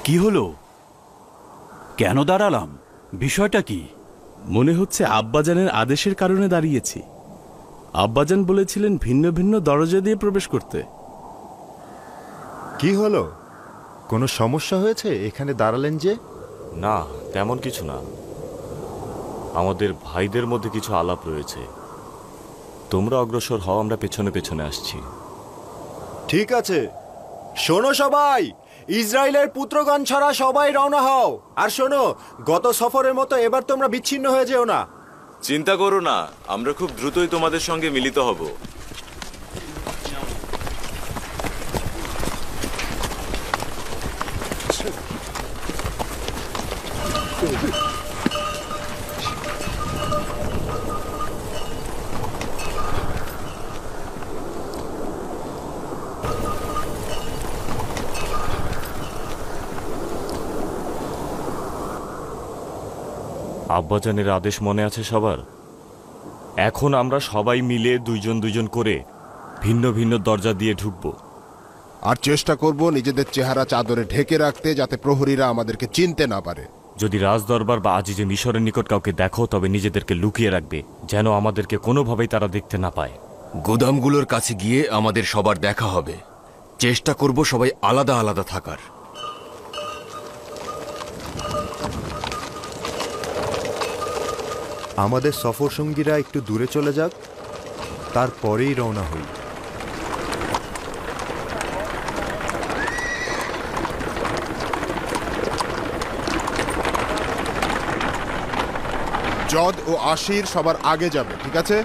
কি হলো? কেন দাঁড়ালাম? বিষয়টা কি? মনে হচ্ছে আব্বাজানের আদেশের কারণে দাঁড়িয়েছি। আব্বাজান বলেছিলেন ভিন্ন ভিন্ন দরজা দিয়ে প্রবেশ করতে। কি হলো? কোনো সমস্যা হয়েছে? এখানে দাঁড়ালেন যে? না, তেমন কিছু না। আমাদের ভাইদের মধ্যে কিছু আলাপ রয়েছে। তোমরা অগ্রসর হও, আমরা পেছনে পেছনে আসছি। ঠিক আছে, শোনো সবাই, ইসরায়েলের পুত্রগণ ছাড়া সবাই রওনা হও। আর শোনো, গত সফরের মতো এবার তোমরা বিচ্ছিন্ন হয়ে যেও না। চিন্তা করো না, আমরা খুব দ্রুতই তোমাদের সঙ্গে মিলিত হব। আব্বাজানের আদেশ মনে আছে সবার? এখন আমরা সবাই মিলে দুইজন দুইজন করে ভিন্ন ভিন্ন দরজা দিয়ে ঢুকবো। আর চেষ্টা করব নিজেদের চেহারা চাদরে ঢেকে রাখতে, যাতে প্রহরীরা আমাদেরকে চিনতে না পারে। যদি রাজদরবার বা আজিজে মিশরের নিকট কাউকে দেখো, তবে নিজেদেরকে লুকিয়ে রাখবে, যেন আমাদেরকে কোনোভাবেই তারা দেখতে না পায়। গোদামগুলোর কাছে গিয়ে আমাদের সবার দেখা হবে। চেষ্টা করব সবাই আলাদা আলাদা থাকার। আমাদের সফর সঙ্গীরা একটু দূরে চলে যাক, তারপরেই রওনা হই। জদ ও আশির সবার আগে যাবে, ঠিক আছে?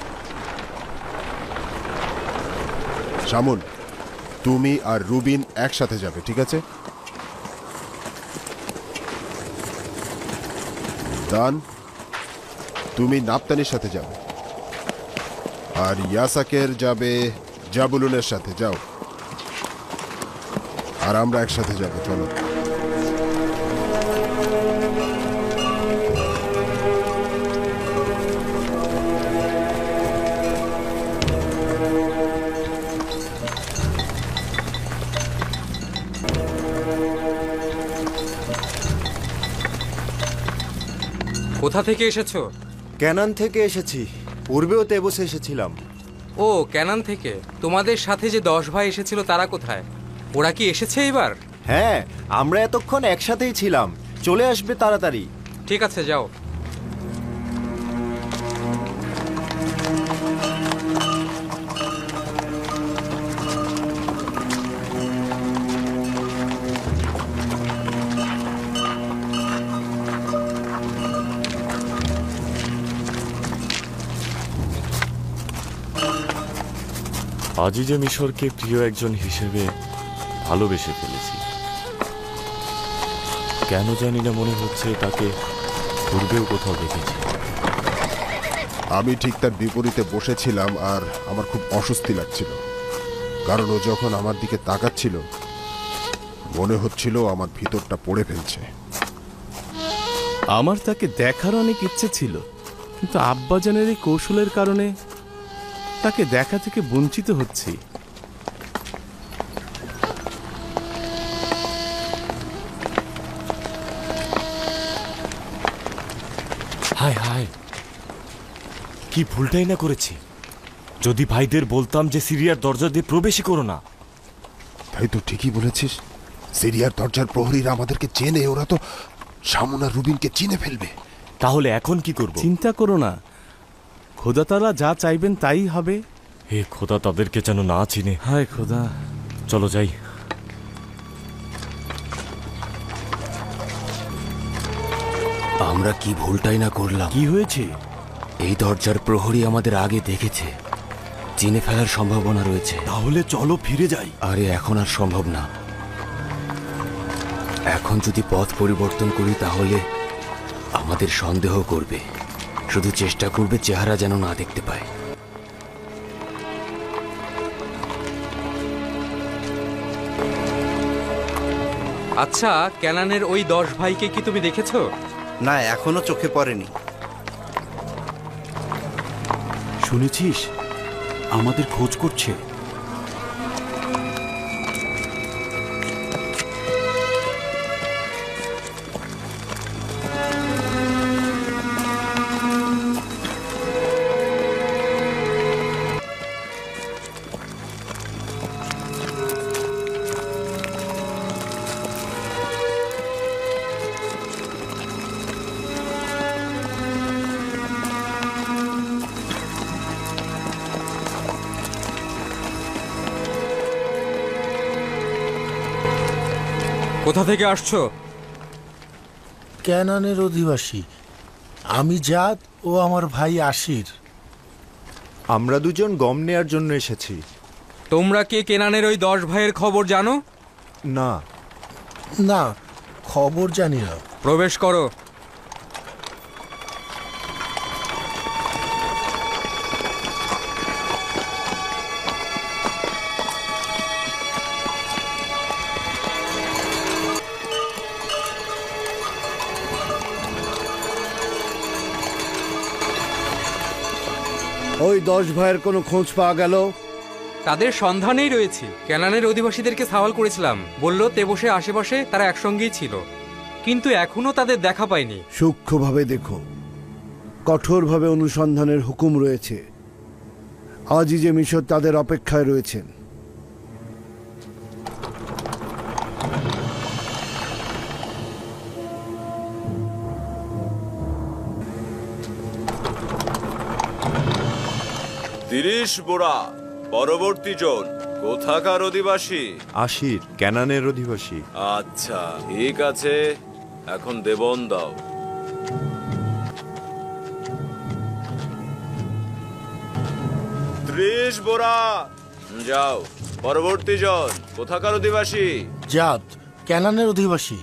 শামুন, তুমি আর রুবিন একসাথে যাবে, ঠিক আছে? দান, তুমি নাপ্তানির সাথে যাবে, আর ইয়াসাকের যাবে জাবুলুনের সাথে। যাও, আর আমরা একসাথে যাব। চলো। কোথা থেকে এসেছো? ক্যানান থেকে এসেছি। পূর্বেও তেবুসে এসেছিলাম। ও, ক্যানান থেকে। তোমাদের সাথে যে 10 ভাই এসেছিল তারা কোথায়? ওরা কি এসেছে এবার? হ্যাঁ, আমরা এতক্ষণ একসাথেই ছিলাম। চলে আসবে তাড়াতাড়ি। ঠিক আছে, যাও। আজিজে মিশরকে প্রিয় একজন হিসেবে ভালোবেসে ফেলেছি। কেন জানি না, মনে হচ্ছে তাকে পূর্বেও কোথাও দেখেছি। আমি ঠিক তার বিপরীতে বসেছিলাম, আর আমার খুব অস্বস্তি লাগছিল, কারণ ও যখন আমার দিকে তাকাচ্ছিল মনে হচ্ছিল আমার ভিতরটা পড়ে ফেলছে। আমার তাকে দেখার অনেক ইচ্ছে ছিল, কিন্তু আব্বাজানের এই কৌশলের কারণে তাকে দেখা থেকে বঞ্চিত হচ্ছি। হায় হায়, কি ভুলটাই না করেছি। যদি ভাইদের বলতাম যে সিরিয়ার দরজা দিয়ে প্রবেশই করো না। তাই তো, ঠিকই বলেছিস। সিরিয়ার দরজার প্রহরীরা আমাদেরকে চেনে। ওরা তো শামুন আর রুবিনকে চিনে ফেলবে। তাহলে এখন কি করব? চিন্তা করো না, খোদা তাআলা যা চাইবেন তাই হবে। হে খোদা, তাদেরকে যেন না চিনে। হায় খোদা। চলো যাই। আমরা কি ভুলটাই না করলাম। কি হয়েছে? এই দরজার প্রহরী আমাদের আগে দেখেছে, চিনে ফেলার সম্ভাবনা রয়েছে। তাহলে চলো ফিরে যাই। আরে এখন আর সম্ভব না। এখন যদি পথ পরিবর্তন করি তাহলে আমাদের সন্দেহ করবে। শুধু চেষ্টা করবে চেহারা যেন না দেখতে পায়। আচ্ছা, ক্যানানের ওই 10 ভাইকে কি তুমি দেখেছো? না, এখনো চোখে পড়েনি। শুনেছিস, আমাদের খোঁজ করছে। কোথা থেকে আসছো? ক্যানানের অধিবাসী। আমি জাত ও আমার ভাই আশির। আমরা দুজন গম নেয়ার জন্য এসেছি। তোমরা কি কেনানের ওই 10 ভাইয়ের খবর জানো? না। না, খবর জানি না। প্রবেশ করো। ওই 10 ভাইয়ের কোনো খোঁজ পাওয়া গেল? তাদের সন্ধানেই রয়েছি। কেনানের অধিবাসীদেরকে সওয়াল করেছিলাম, বলল তেবসে আশেপাশে তারা একসঙ্গেই ছিল, কিন্তু এখনো তাদের দেখা পাইনি। সূক্ষ্মভাবে দেখো, কঠোরভাবে অনুসন্ধানের হুকুম রয়েছে। আজিজে মিশর তাদের অপেক্ষায় রয়েছেন। তিরিশ বোরা পরবর্তী জন কোথাকার অধিবাসী? আশির, ক্যানানের অধিবাসী। আচ্ছা ঠিক আছে, এখন দেবন দাও। 30 বোরা। যাও। পরবর্তী জন কোথাকার অধিবাসী? জাত ক্যানানের অধিবাসী।